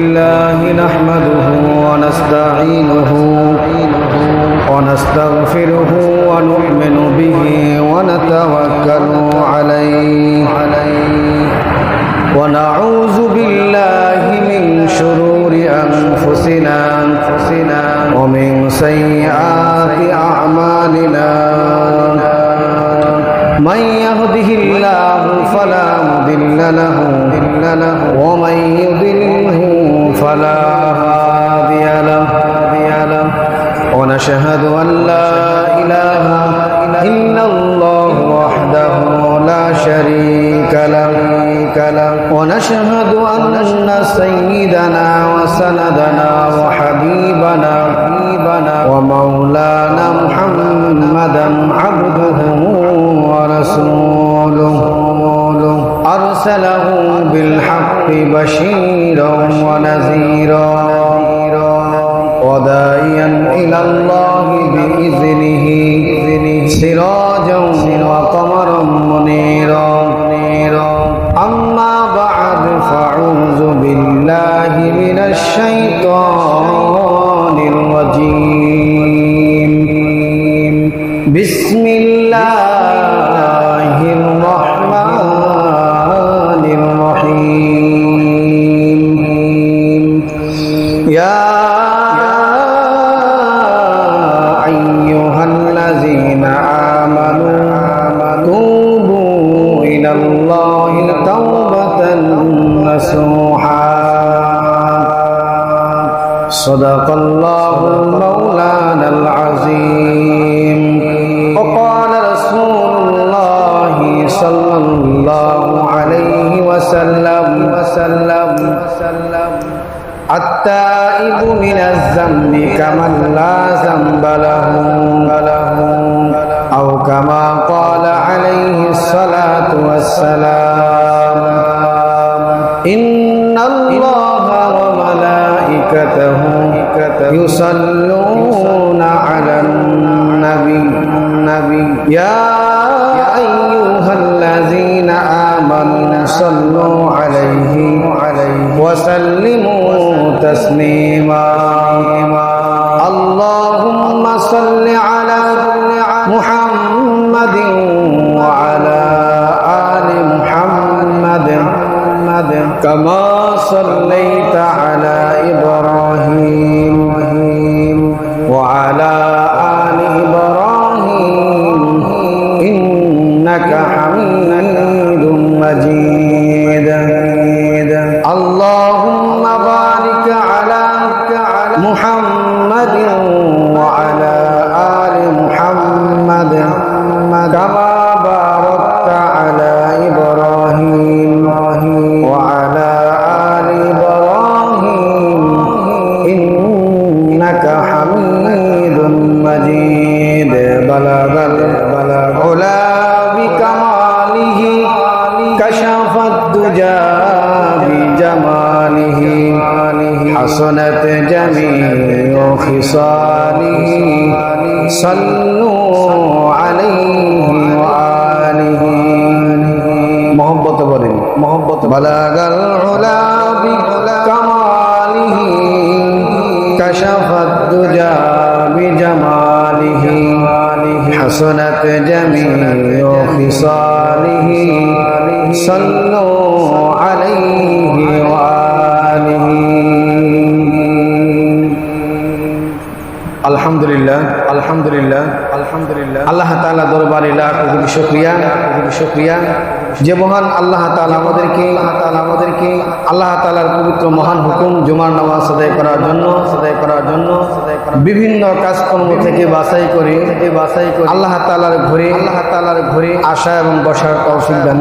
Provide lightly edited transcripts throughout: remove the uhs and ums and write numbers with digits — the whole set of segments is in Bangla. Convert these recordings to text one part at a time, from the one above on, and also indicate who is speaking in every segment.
Speaker 1: الله نحمده ونستعينه ونستغفره ونؤمن به ونتوكل عليه ونعوذ بالله من شرور أنفسنا ومن سيئات أعمالنا من يهده الله فلا مضل له ومن يضلله فلا هادي له ونشهد أن لا إله إلا الله وحده لا شريك له ونشهد أن سيدنا وسندنا وحبيبنا ومولانا محمدا عبده ورسوله أرسله بالحق بشيرا ونذيرا وداعيا إلى الله بإذنه سراجا وقمرا منيرا أما بعد فأعوذ بالله من الشيطان الرجيم بسم الله الرحمن الرحيم يا أيها الذين آمنوا توبوا إلى الله توبة نصوحا صدق الله مولانا العظيم وقال رسول الله صلى الله عليه وسلم التائب من الذنب كمن لا ذنب له أو كما قال عليه الصلاة والسلام إن الله وملائكته يصلون على النبي يا أيها الذين آمنوا صلوا عليه وسلموا تسليما اللهم صل على محمد وعلى آل محمد كما صليت على إبراهيم وعلى آل إبراهيم إنك حميد مجيد اللهم بارك على محمد وعلى آل محمد كما باركت على إبراهيم وعلى آل إبراهيم إنك حميد مجيد بلغ العلا بكماله كشف الدجى بجماله حسنت جميع خصاله صلوا عليه وآله محبت بلغ العلا بكماله كشف الدجى بجماله حسنت جميع خصاله صلوا عليه وآله আলহামদুলিল্লাহ আল্লাহ তাআলা দরবারে লাখ কোটি শুকরিয়া যে মহান আল্লাহ তাআলা আমাদেরকে আল্লাহ তাআলার পবিত্র মহান হুকুম জুমার নামাজ আদায় করার জন্য বিভিন্ন কাজকর্ম থেকে বাছাই করে আল্লাহ তাআলার ঘরে আসা এবং বসার তৌফিক দান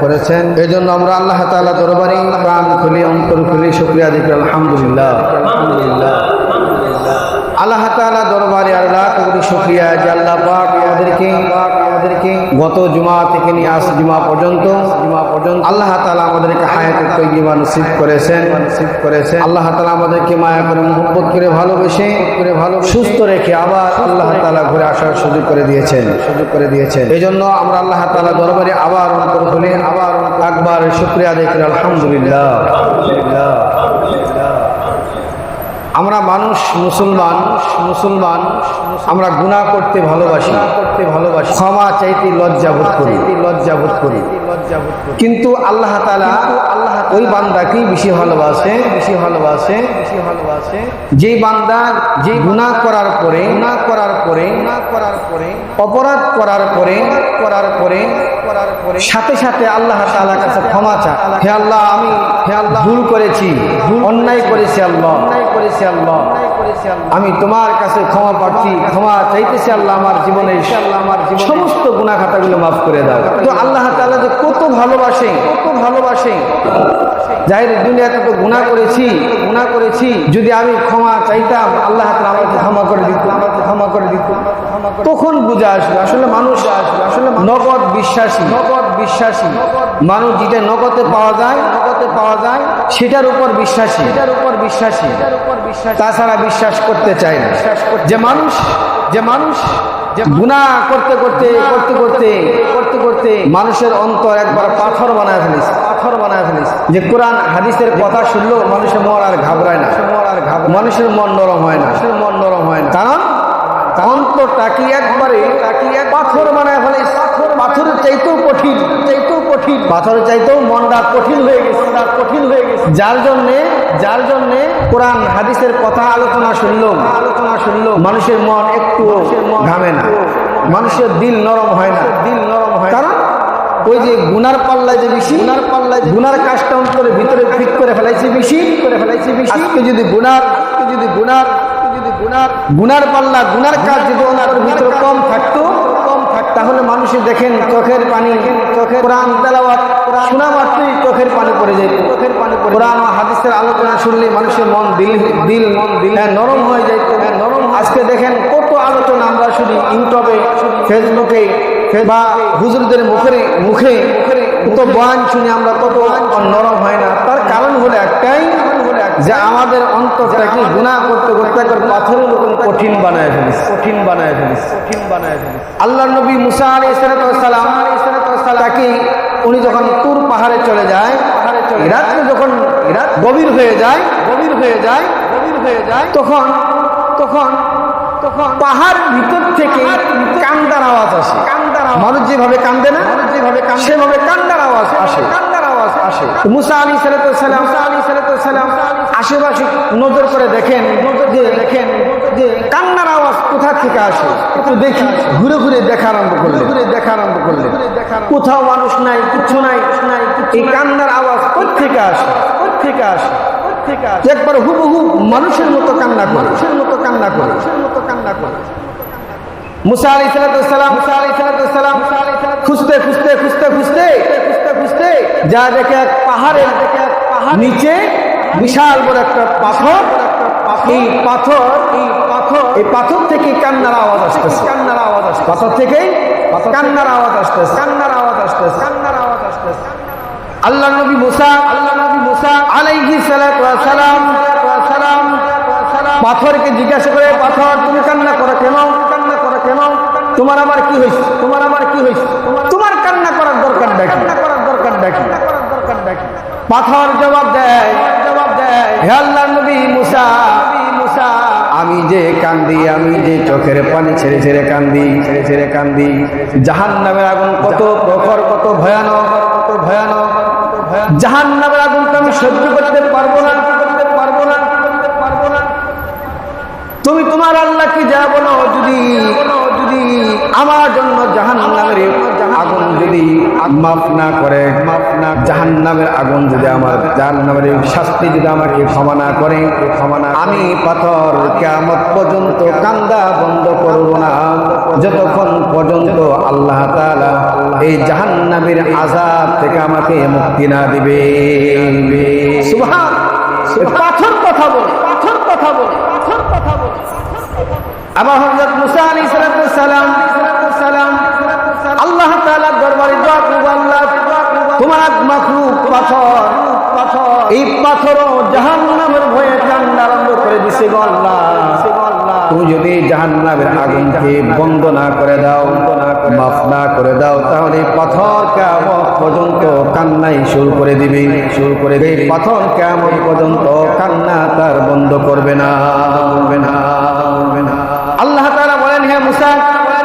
Speaker 1: করেছেন এজন্য আমরা আল্লাহ তাআলা দরবারে প্রাণ খুলে অন্তর খুলে শুকরিয়া দিই আলহামদুলিল্লাহ আল্লাহ তাআলা দরবারে লাখ কোটি শুকরিয়া যে আল্লাহ পাক আমাদেরকে গত জুমা থেকে নিয়ে আজ জুমা পর্যন্ত আল্লাহ তাআলা আমাদেরকে হায়াতুত তাইয়্যিবা নসিব করেছেন আল্লাহ তাআলা আমাদেরকে মায়া করে মুহাব্বত করে ভালোবেসে সুস্থ রেখে আবার আল্লাহ তাআলা ঘুরে আসার সুযোগ করে দিয়েছেন এজন্য আমরা আল্লাহ তাআলা দরবারে আবার অন্তর খুলে একবার শুকরিয়া আদায় করি আলহামদুলিল্লাহ আমরা মানুষ মুসলমান আমরা গুনাহ করতে ভালোবাসি ক্ষমা চাইতে লজ্জা বোধ করি কিন্তু আল্লাহ তাআলা ওই বান্দাকেই বেশি ভালোবাসে যেই বান্দা যে গুনাহ করার পরে অপরাধ করার পরে সাথে সাথে আল্লাহ তাআলার কাছে ক্ষমা চায়। হে আল্লাহ আমি ভুল করেছি, অন্যায় করেছি আল্লাহ, আমি তোমার কাছে ক্ষমা প্রার্থী, ক্ষমা চাইতেছি আল্লাহ, আমার জীবনে সমস্ত গুনাহ খাতাগুলো মাফ করে দাও। তো আল্লাহ তাআলা যে কত ভালোবাসে জাহির দুনিয়াতে তো গুনাহ করেছি যদি আমি ক্ষমা চাইতাম আল্লাহ তাআলা আমাকে ক্ষমা করে দিত। তখন বুঝা আসবে আসলে মানুষ নগদ বিশ্বাসী মানুষ যেটা নগদে পাওয়া যায় সেটার উপর বিশ্বাসী তাছাড়া বিশ্বাস করতে চায় না। যে মানুষ গুনাহ করতে মানুষের অন্তর একবার পাথর বানায় ফেলিস যে কোরআন হাদিসের কথা শুনলেও মানুষের মন আর ঘাবড়ায় না, মানুষের মন নরম হয় না, কারণ অন্তরটাকে একবারে পাথর বানায় ফেলিস। পাথরের চাইতেও কঠিন পাথরের চাইতেও মনটা কঠিন হয়ে গেছে। যার জন্যে কোরআন হাদিসের কথা আলোচনা শুনলো মানুষের মন একটু ঘামে না, মানুষের দিল নরম হয় না। কারণ ওই যে গুনার পাল্লায় যে বেশি গুনার কাজটা অন্তরের ভিতরে ফিট করে ফেলাইছে বেশি। আজকে যদি গুনার পাল্লা গুনার কাজ যদি ওনার ভিতরে কম থাকতো তাহলে মানুষের দেখেন চোখের পানি কোরআন তেলাওয়াত শোনা মাত্রই চোখের পানি পড়ে যেত। কোরআন ও হাদিসের আলোচনা শুনলে মানুষের মন দিল নরম হয়ে যেত। আজকে দেখেন কত আলোচনা আমরা শুনি ইউটিউবে, ফেসবুকে বা হুজুরদের মুখে কত বয়ান শুনি আমরা, কত নরম হয় না। তার কারণ হলো একটাই যে আমাদের অন্তরটাকে গুনাহ করতে পাথরের মতন কঠিন বানায় ফেলিস। আল্লাহর নবী মুসা আলাইহিস সালাম তাকে উনি যখন তুর পাহাড়ে চলে যায়, রাত্রে যখন গভীর হয়ে যায় তখন পাহাড় ভিতর থেকে কান্দার আওয়াজ আসে। মানুষ যেভাবে কান্দে না সেভাবে কান্দার আওয়াজ আসে। মুসা আলাইহিস সালাম আশেপাশে নজর করে দেখেন যে কান্নার আওয়াজ কোথা থেকে আসে। একটু দেখি, ঘুরে দেখা আরম্ভ করলে কোথাও মানুষ নাই, কিছু নাই। এই কান্নার আওয়াজ কোথেকে আসে? একবার হুবহু মানুষের মতো কান্না করে মুসা আলাইহিস সালাম খুঁজতে যা দেখে এক পাহাড়ের নিচে বিশাল বড় একটা পাথর। এই পাথর থেকে কান্নার আওয়াজ আসতেছে। আল্লাহ নবী মুসা আলাইহিস সালাম পাথরকে জিজ্ঞাসা করে, পাথর তুমি কান্না করো কেন? তোমার আবার কি হয়েছে? তোমার কান্না করার দরকার দেখি। পাথর জবাব দেয়, হে আল্লাহর নবী মুসা, আমি যে চোখের পানি ছেড়ে কান্দি জাহান্নামের আগুন কত প্রখর, কত ভয়ানক। জাহান্নামের আগুন তো আমি সহ্য করতে পারবো না। তুমি তোমার আল্লাহকে যা বলো, যদি আমার জন্য জাহান্নামের আগুন যদি মাফ না করে, জাহান্নামের আগুন যদি জাহান্নামের শাস্তি যদি আমাকে ক্ষমা না করে, আমি পাথর কিয়ামত পর্যন্ত কান্দা বন্ধ করব না, যতক্ষণ পর্যন্ত আল্লাহ তাআলা এই জাহান্নামের আযাব থেকে আমাকে মুক্তি না দিবে। সুবহান। পাথর কথা বলে আবার হযরত মুসা আলাইহিস সালাম আল্লাহ তাআলার দরবারে দোয়া করলেন, আল্লাহ তোমার এক মাখলুক পাথর, এই পাথরও জাহান্নামের ভয়ে কান্না আরম্ভ করে দিছে। গো আল্লাহ, তুমি যদি জাহান্নামের আগুনকে বন্ধ না করে দাও, মাফ না করে দাও, তাহলে পাথর কিয়ামত পর্যন্ত কান্নাই শুরু করে দিবে, শুরু করে দেবে। পাথর কিয়ামত পর্যন্ত কান্না তার বন্ধ করবে না, করবে না, করবে না। আল্লাহ তাআলা বলেন, হে মুসা,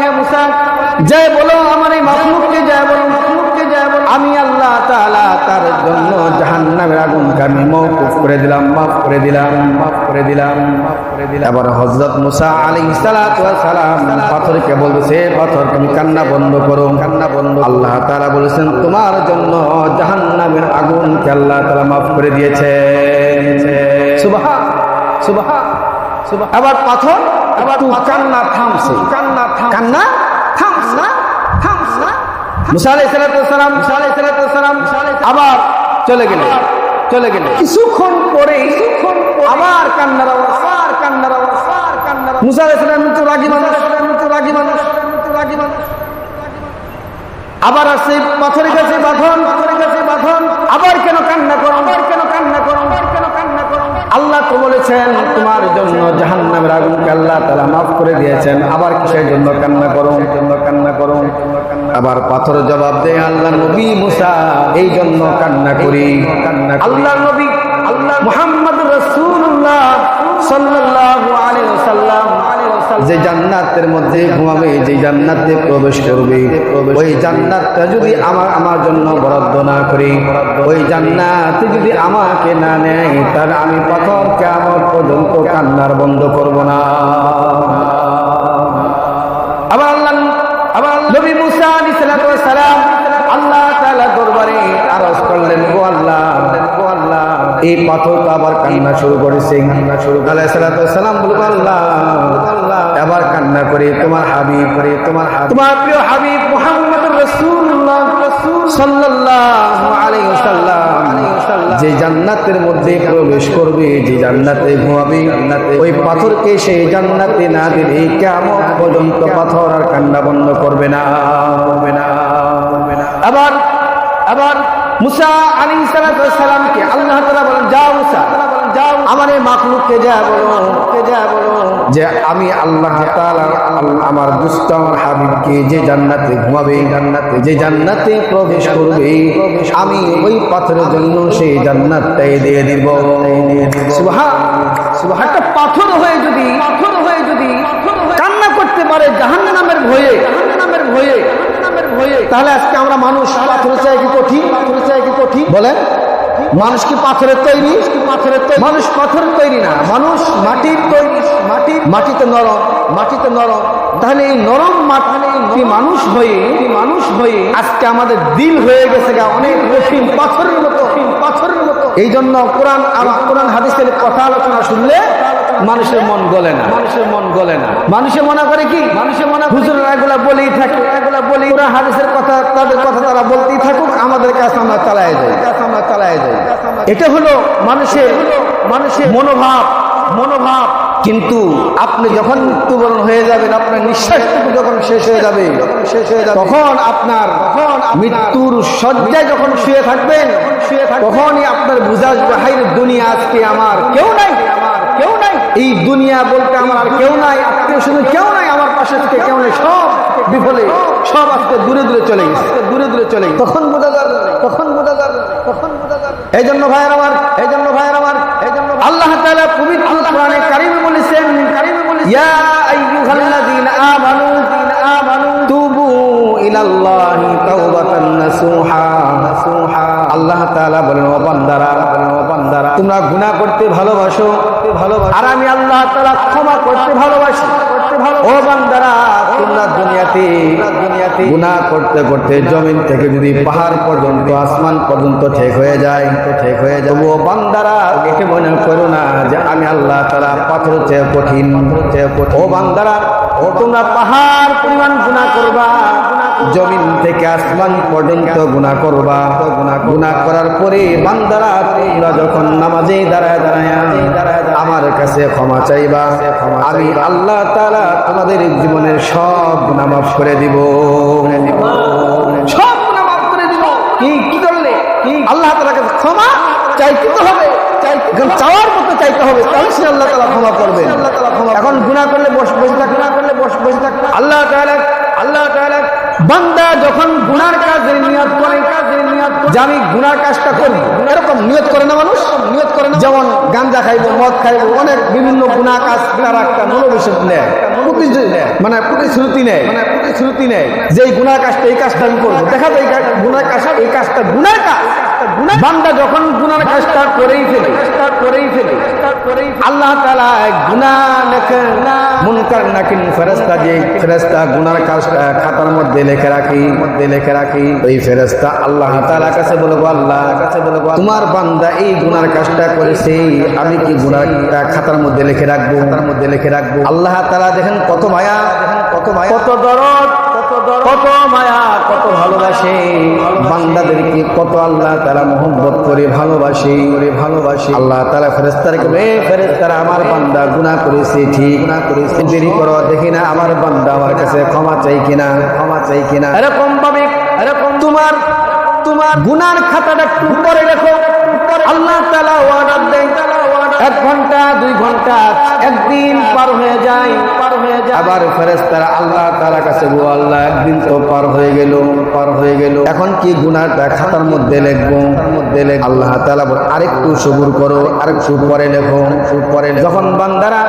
Speaker 1: হে মুসা, জয় বলো আমার এই মাখলুককে, জয় বলো মাখলুককে, জয় বলো আমি আল্লাহ তাআলা তার জন্য জাহান্নামের আগুনকে আমি মওকুফ করে দিলাম, মাফ করে দিলাম, মাফ করে দিলাম, মাফ করে দিলাম। এবার হযরত মুসা আলাইহিস সালাতু ওয়াস সালাম পাথরকে বলতেছে, পাথর তুমি কান্না বন্ধ করো, কান্না বন্ধ। আল্লাহ তাআলা বলেছেন তোমার জন্য জাহান্নামের আগুনকে আল্লাহ তাআলা মাফ করে দিয়েছে। সুবহান, সুবহান, সুবহান। আবার পাথর আবার কান্না থামছে, কান্না কান্না থামছে, থামছে। মুসা আলাইহিস সালাম, মুসা আলাইহিস সালাম আবার চলে গেলেন, চলে গেলেন। কিছুক্ষণ পরে আবার কান্নার আওয়াজ, আবার কান্নার আওয়াজ, আবার কান্নার আওয়াজ। মুসা আলাইহিস সালাম তো রাগী মানুষ, তো রাগী মানুষ, তো রাগী মানুষ। আবার আসে পাথরের কাছে, বাঁধন, পাথরের কাছে বাঁধন। আবার কেন কান্না করো, আবার কেন কান্না করো, আবার কেন কান্না করো? আল্লাহ তো বলেছেন তোমার জন্য জাহান্নামের আগুনকে আল্লাহ তাআলা মাফ করে দিয়েছেন, আবার কিসের জন্য কান্না করো, জন্য কান্না করো? আবার পাথর জবাব দেয়, আল্লাহ নবী মুসা এই জন্য কান্না করি, কান্না। আল্লাহ নবী, আল্লাহ মুহাম্মদ রাসূলুল্লাহ সাল্লাল্লাহু আলাইহি ওয়াসাল্লাম যে জান্নাতের মধ্যে ঘুমাবে, যে জান্নাতে প্রবেশ করবে, ওই জান্নাতটা যদি আমার জন্য বরাদ্দ না করি, ওই জান্নাতে যদি আমাকে না নেয়, তাহলে আমি পাথর কিয়ামত পর্যন্ত কান্নার বন্ধ করব না। আবার নবী মুসা আলাইহিস সালাম আল্লাহ তাআলা দরবারে আরজ করলেন, ও আল্লাহ, ও আল্লাহ, এই পাথরটা আবার কান্না শুরু করেছে, কান্না শুরু। আলাইহিস সালাম বলল, আল্লাহ, আবার কান্না করে তোমার হাবিব, করে তোমার প্রিয় হাবিব মুহাম্মদুর রাসূলুল্লাহ সাল্লাল্লাহু আলাইহি ওয়াসাল্লাম যে জান্নাতের মধ্যে প্রবেশ করবে, যে জান্নাতে ঘুমাবে, ওই পাথরকে সেই জান্নাতে না দিলে কিয়ামত পর্যন্ত পাথর আর কান্না বন্ধ করবে না, করবে না, করবে না। আবার মুসা আলাইহিস সালামকে আল্লাহ তাআলা বলেন, যাও মুসা, যাও আমার এই মাখলুককে যা বলো, যে আমি আল্লাহ তাআলা আমার দুষ্ট আমার হাবিবকে যে জান্নাতে ঘুমাবে, যে জান্নাতে প্রবেশ করবে, আমি ওই পাথরের জন্য সেই জান্নাতটাই দিয়ে দিব। সুবহান, সুবহান। একটা পাথর হয়ে যদি কান্না করতে পারে জাহান্নামের ভয়ে, জাহান্নামের ভয়ে, তাহলে আজকে আমরা মানুষ পাথরের চাই কি কঠিন, পাথরের চাই কি কঠিন বলেন? মানুষ কি পাথরের তৈরি? মানুষ পাথরের তৈরি না, মানুষ মাটির তৈরি। মাটিতে নরম, মাটিতে নরম। তাহলে এই নরম মাটি মানুষ হয়ে আজকে আমাদের দিল হয়ে গেছে অনেক কঠিন, পাথরের মতো, পাথরের মতো। এই জন্য কোরআন হাদিসের কথা আলোচনা শুনলে মানুষের মন গলে না, মানুষের মন গলে না। মানুষে মনে করে কি, মানুষের মনে হুজুররা এগুলা বলেই থাকে, এগুলা বলি কোরআন হাদিসের কথা, তাদের কথা তারা বলতেই থাকুক, আমাদের কাছে আমরা চালায় যাই, আমরা চালায় যাই। এটা হলো মানুষের মনোভাব। কিন্তু আপনি যখন মৃত্যুবরণ হয়ে যাবেন, আপনার নিঃশ্বাসটুকু যখন শেষ হয়ে যাবে, তখন আপনার মৃত্যুর শয্যায় যখন শুয়ে থাকবেন, তখনই আপনার বুঝা আসবে, হাই রে দুনিয়া, আজকে আমার কেউ নাই, কেউ নাই। এই দুনিয়া বলতে আমার আর কেউ নাই, আত্মীয় শুধু কেউ নাই, আমার পাশে থেকে কেউ নেই, সব বিফলে, সব আজকে দূরে দূরে চলে গেছে, দূরে দূরে চলে গেছে। তখন বোঝা যাবে, তখন বোঝা যাবে, তখন বোঝা যাবে। এই জন্য ভাইয়ের আমার, এই জন্য ভাইয়ের আমার, এই জন্য আল্লাহ তাআলা পবিত্র কোরআনে কারিমে বলেছেন, ইয়া আইয়ুহাল্লাযীনা আমানু তুবু ইলাল্লাহি তাওবাতান নাসুহা। আল্লাহ তাআলা বলেন, ও বান্দারা, তোমরা গুনাহ করতে ভালোবাসো, আর আমি আল্লাহ তাআলা ক্ষমা করতে ভালোবাসি। ও বান্দারা, তোমরা দুনিয়াতে গুনাহ করতে করতে জমিন থেকে যদি পাহাড় পর্যন্ত, আসমান পর্যন্ত ঠিক হয়ে যায়, ও বান্দারা একে মনে করো না যে আমি আল্লাহ তাআলা পাথরের চেয়ে কঠিন। ও বান্দারা, তোমরা পাহাড় পরিমাণ গুনাহ করবা, জমিন থেকে আসমান পর্যন্ত গুনাহ করবা। গুনাহ করার পরে বান্দারা তোমরা যখন নামাজে দাঁড়ায় আমার কাছে ক্ষমা চাইবা, আমি আল্লাহ তাআলা তোমাদের জীবনের সব গুনাহ মাফ করে দিব, সব গুনাহ মাফ করে দিব। কি করলে? আল্লাহ তাআলার কাছে ক্ষমা চাইতে হবে, চাওয়ার মতো চাইতে হবে, তাহলে সে আল্লাহ তাআলা ক্ষমা করবেন। এখন গুনাহ করলে বসে থাকবে, আল্লাহ তাআলা বান্দা যখন গুনার কাজের নিয়ত করে যে আমি গুনার কাজটা করব, এরকম নিয়ত করে না মানুষ, নিয়ত করে না। যেমন গাঞ্জা খাইবো, মদ খাইবো, অনেক বিভিন্ন গুনাহ কাজ তারা একটা মনোবিশ্বাস নেয়, মানে প্রতিশ্রুতি নেয় যে এই গুনার কাজটা, এই কাজটা আমি করবো। দেখা যায় গুনার কাজটা, এই কাজটা গুনার কাজ। বান্দা যখন গুনার কাজটা করেই ফেলে আল্লাহ তাআলা গুনাহ লেখেন, মুনকার নাকির ফেরেশতা, যে ফেরেশতা গুনার কাজটা খাতার মধ্যে লিখে রাখি ওই ফেরেশতা আল্লাহ তাআলার কাছে বলবো, আল্লাহ তোমার বান্দা এই গুনার কাজটা করেছে, আমি কি গুনার খাতার মধ্যে লিখে রাখবো। আল্লাহ তাআলা দেখেন কত মায়া, কত দরদ, কত মায়া, কত ভালোবাসে বান্দাদেরকে, কত আল্লাহ তাআলা মহব্বত করে ভালোবাসে। আল্লাহ তাআলা ফেরেশতাকে বলে, ফেরেশতারা আমার বান্দা গুনাহ করেছে, ঠিক না করেছে, দেরি করো, দেখি না আমার বান্দা আমার কাছে ক্ষমা চাই কিনা। এরকম ভাবে তোমার গুনার খাতাটা একটু পরে রাখো। আল্লাহ তাআলা ওয়াদা দেয় 1 ঘন্টা 2 ঘন্টা, একদিন পার হয়ে যায়। আবার ফেরেশতারা আল্লাহ তাআলার কাছে বলে, আল্লাহ একদিন তো পার হয়ে গেল, এখন কি গুনাহটা খাতার মধ্যে লিখবো। আল্লাহ তাআলা বলে, আরেকটু সবুর করো, আরেকটু পরে লেখো। যখন বান্দারা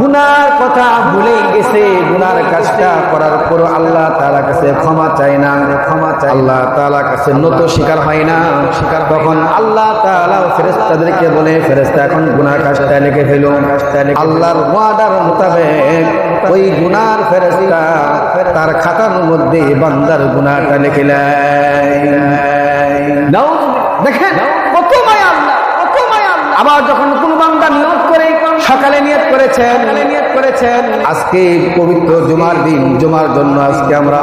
Speaker 1: গুনার কথা ভুলে গেছে, গুনার কাজটা করার পর আল্লাহ তাআলার কাছে ক্ষমা চায় না, আল্লাহ তাআলার কাছে নত স্বীকার হয় না, তখন আল্লাহ তাআলা ফেরেশতাদেরকে বলে, ফেরেশতা এখন গুনার কাজটা লিখে ফেলো। আল্লাহর ওয়াদার মোতাবেক ওই গুনার ফেরেশতা তার খাতার মধ্যে বান্দার গুনাহটা লিখে নেয়। দেখেন কত মায়া আল্লাহ। আবার যখন কোন বান্দা নিয়ত করে, সকালে নিয়ত করেছেন আজকে পবিত্র জুমার দিন, জুমার জন্য আজকে আমরা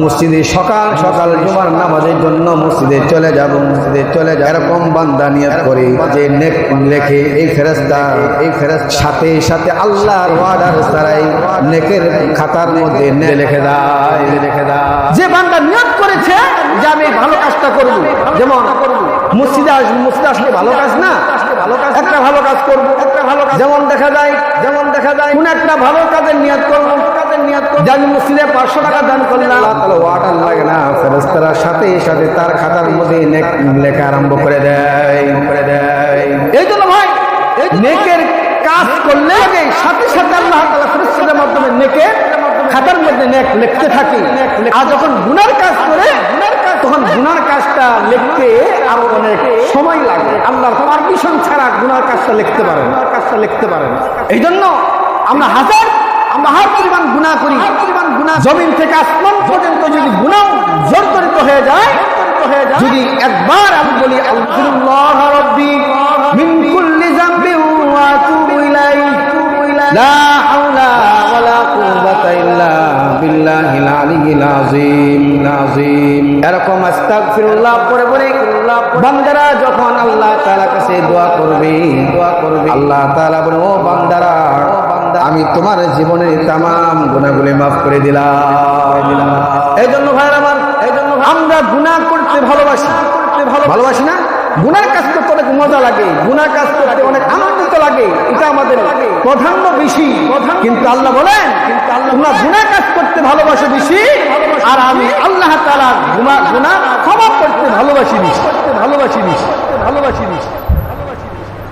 Speaker 1: মসজিদে সকাল জুমার নামাজের জন্য মসজিদে চলে যাব, এরকম বান্দা নিয়ত করে যে নেক লেখে এই ফেরেশতা সাথে আল্লাহর ওয়াদার ছাড়াই নেকের খাতার মধ্যে লিখে দেয়। যে বান্দা নিয়ত করেছে যে আমি ভালো কাজটা করব, যেমন মসজিদে আসলে ভালো কাজ না, একটা ভালো কাজ করবো, যেমন দেখা যায় কোন একটা ভালো কাজের নিয়ত করবো, যে আমি মসজিদে 500 টাকা দান করলাম, ওয়াটার লাগে না, ফেরেশতারা সাথে তার খাতার মধ্যে লেখা আরম্ভ করে দেয়। এই জন্য ভাই নেকের কাজ করলে সাথে আল্লাহ তাআলা ফেরেশতাদের মাধ্যমে নেকের খাতার মধ্যে নেক লিখতে থাকে। আর যখন গুনার কাজ করে, তখন গুনার কাজটা লিখতে আরো অনেক সময় লাগে। আল্লাহর পারমিশন ছাড়া গুনার কাজটা লিখতে পারেন। এই জন্য আমরা হাজার পরিমাণ গুনাহ করি, জমিন থেকে আসমান পর্যন্ত যদি গুনাহ জর্জরিত হয়ে যায়, যদি একবার আমি বলি আলহামদুলিল্লাহ রাব্বি মিন কুল্লি যামবিন ওয়া আতুবু ইলাইহি, লা হাওলা ওয়ালা কুওয়াতা ইল্লা বিল্লাহিল আলিয়্যিল আযীম। এরকম আস্তাগফিরুল্লাহ পড়ে বান্দারা যখন আল্লাহ তাআলার কাছে দোয়া করবে, আল্লাহ তাআলা বলে, ও বান্দারা, আমি তোমার জীবনের তামাম গুনাহগুলি মাফ করে দিলাম। এই জন্য ভাইরা আমার, আমরা গুনাহ করতে ভালোবাসি না? গুনার কাজ করতে অনেক মজা লাগে, গুনার কাজ করতে অনেক আনন্দিত লাগে, এটা আমাদের প্রাধান্য বেশি। কিন্তু আল্লাহ বলেন, তোমরা গুনার কাজ করতে ভালোবাসো বেশি, আর আমি আল্লাহ তাআলা গুনাহ ক্ষমা করতে ভালোবাসি বেশি।